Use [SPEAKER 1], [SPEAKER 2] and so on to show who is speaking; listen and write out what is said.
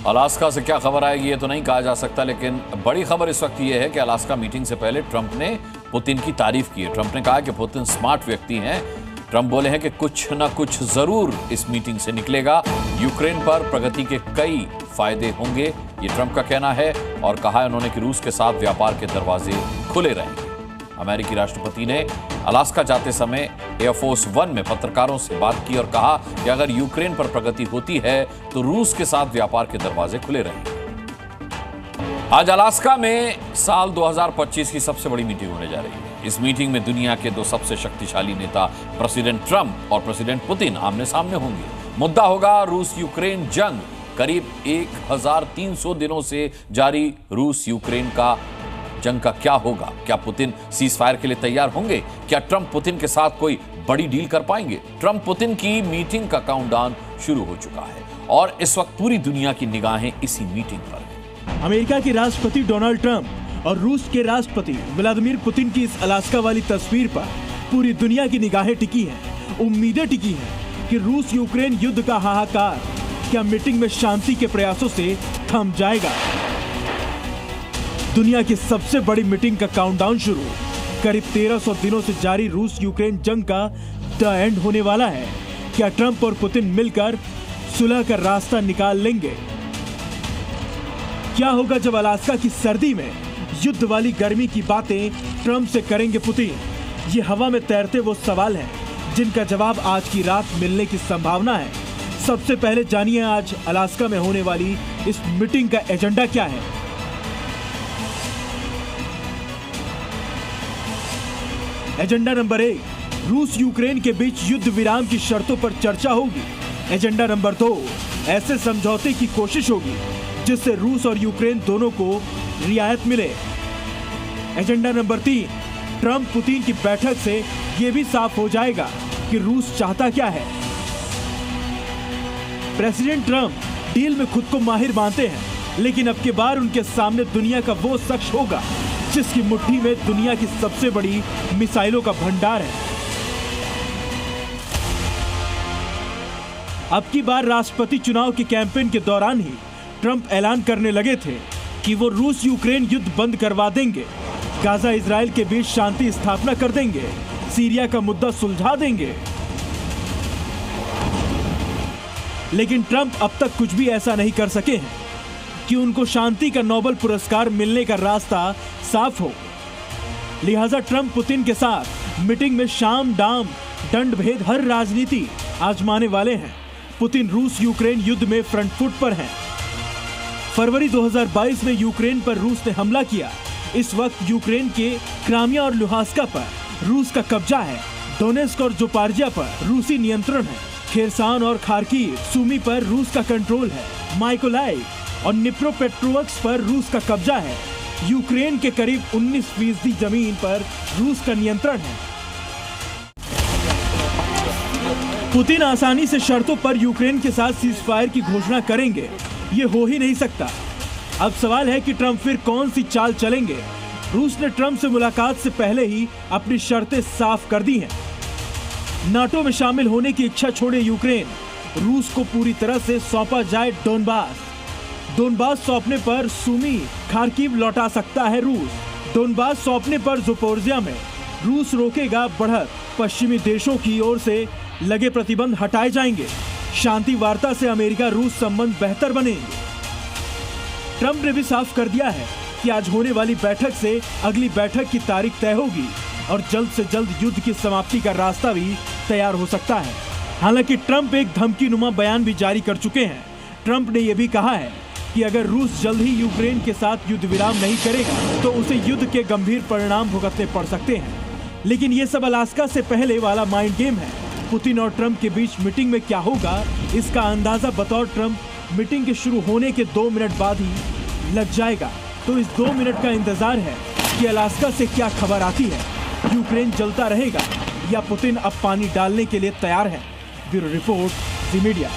[SPEAKER 1] Alaska से क्या खबर आएगी ये तो नहीं कहा जा सकता, लेकिन बड़ी खबर इस वक्त ये है कि अलास्का मीटिंग से पहले ट्रंप ने पुतिन की तारीफ की है। ट्रंप ने कहा कि पुतिन स्मार्ट व्यक्ति हैं। ट्रंप बोले हैं कि कुछ ना कुछ जरूर इस मीटिंग से निकलेगा। यूक्रेन पर प्रगति के कई फायदे होंगे, ये ट्रंप का कहना है। और कहा है उन्होंने कि रूस के साथ व्यापार के दरवाजे खुले रहेंगे। अमेरिकी राष्ट्रपति ने अलास्का जाते समय एयरफोर्स वन में पत्रकारों से बात की और कहा कि अगर यूक्रेन पर प्रगति होती है तो रूस के साथ व्यापार के दरवाजे खुले रहेंगे। आज अलास्का में साल 2025 की सबसे बड़ी मीटिंग होने जा रही है। इस मीटिंग में दुनिया के दो सबसे शक्तिशाली नेता प्रेसिडेंट ट्रंप और प्रेसिडेंट पुतिन आमने सामने होंगे। मुद्दा होगा रूस यूक्रेन जंग। करीब 1300 दिनों से जारी रूस यूक्रेन का जंग का क्या होगा? क्या पुतिन सीज फायर के लिए तैयार होंगे? क्या ट्रंप पुतिन के साथ कोई बड़ी डील कर पाएंगे? ट्रंप पुतिन की मीटिंग का काउंटडाउन शुरू हो चुका है और इस वक्त पूरी दुनिया की निगाहें इसी मीटिंग पर हैं।
[SPEAKER 2] अमेरिका के राष्ट्रपति डोनाल्ड ट्रंप और रूस के राष्ट्रपति व्लादिमीर पुतिन की इस अलास्का वाली तस्वीर पर पूरी दुनिया की निगाहें टिकी हैं। उम्मीदें टिकी हैं कि रूस यूक्रेन युद्ध का हाहाकार क्या मीटिंग में शांति के प्रयासों से थम जाएगा। दुनिया की सबसे बड़ी मीटिंग का काउंटडाउन शुरू। करीब 1300 दिनों से जारी रूस यूक्रेन जंग का द एंड होने वाला है। क्या ट्रंप और पुतिन मिलकर सुलह का रास्ता निकाल लेंगे? क्या होगा जब अलास्का की सर्दी में युद्ध वाली गर्मी की बातें ट्रंप से करेंगे पुतिन? ये हवा में तैरते वो सवाल हैं जिनका जवाब आज की रात मिलने की संभावना है। सबसे पहले जानिए आज अलास्का में होने वाली इस मीटिंग का एजेंडा क्या है। एजेंडा नंबर 1, रूस यूक्रेन के बीच युद्ध विराम की शर्तों पर चर्चा होगी। एजेंडा नंबर 2, ऐसे समझौते की कोशिश होगी जिससे रूस और यूक्रेन दोनों को रियायत मिले। एजेंडा नंबर 3, ट्रंप पुतिन की बैठक से यह भी साफ हो जाएगा कि रूस चाहता क्या है। प्रेसिडेंट ट्रंप डील में खुद को माहिर मानते हैं, लेकिन अब की बार उनके सामने दुनिया का वो शख्स होगा जिसकी मुट्ठी में दुनिया की सबसे बड़ी मिसाइलों का भंडार है। अब की बार राष्ट्रपति चुनाव के कैंपेन के दौरान ही ट्रंप ऐलान करने लगे थे कि वो रूस यूक्रेन युद्ध बंद करवा देंगे, गाजा इजराइल के बीच शांति स्थापना कर देंगे, सीरिया का मुद्दा सुलझा देंगे। लेकिन ट्रंप अब तक कुछ भी ऐसा नहीं कर सके हैं कि उनको शांति का नोबेल पुरस्कार मिलने का रास्ता साफ हो। लिहाजा ट्रंप पुतिन के साथ मीटिंग में शाम दाम दंड भेद हर राजनीति आजमाने वाले हैं। पुतिन रूस यूक्रेन युद्ध में फ्रंट फुट पर हैं। फरवरी 2022 में यूक्रेन पर रूस ने हमला किया। इस वक्त यूक्रेन के क्रामिया और लुहांस्का पर रूस का कब्जा है। डोनेस्क और जोपार्जिया पर रूसी नियंत्रण है। खेरसान और खार्किव सुमी पर रूस का कंट्रोल है। माइकोलाइव और निप्रोपेट्रोव्स्क पर रूस का कब्जा है। यूक्रेन के करीब 19% जमीन पर रूस का नियंत्रण है। पुतिन आसानी से शर्तों पर यूक्रेन के साथ सीज फायर की घोषणा करेंगे, ये हो ही नहीं सकता। अब सवाल है कि ट्रंप फिर कौन सी चाल चलेंगे। रूस ने ट्रंप से मुलाकात से पहले ही अपनी शर्तें साफ कर दी हैं। नाटो में शामिल होने की इच्छा छोड़े यूक्रेन, रूस को पूरी तरह से सौंपा जाए डोनबास सौंपने पर सुमी खार्किव लौटा सकता है रूस। डोनबास सौंपने पर ज़पोरिज़िया में रूस रोकेगा बढ़त। पश्चिमी देशों की ओर से लगे प्रतिबंध हटाए जाएंगे। शांति वार्ता से अमेरिका रूस संबंध बेहतर बनेंगे। ट्रंप ने भी साफ कर दिया है कि आज होने वाली बैठक से अगली बैठक की तारीख तय होगी और जल्द से जल्द युद्ध की समाप्ति का रास्ता भी तैयार हो सकता है। हालांकि ट्रंप एक धमकीनुमा बयान भी जारी कर चुके हैं। ट्रंप ने यह भी कहा है कि अगर रूस जल्द ही यूक्रेन के साथ युद्ध विराम नहीं करेगा तो उसे युद्ध के गंभीर परिणाम भुगतने पड़ सकते हैं। लेकिन ये सब अलास्का से पहले वाला माइंड गेम है। पुतिन और ट्रंप के बीच मीटिंग में क्या होगा, इसका अंदाजा बतौर ट्रंप मीटिंग के शुरू होने के 2 मिनट बाद ही लग जाएगा। तो इस 2 मिनट का इंतजार है कि अलास्का से क्या खबर आती है। यूक्रेन जलता रहेगा या पुतिन अब पानी डालने के लिए तैयार है। ब्यूरो रिपोर्ट, ज़ी मीडिया।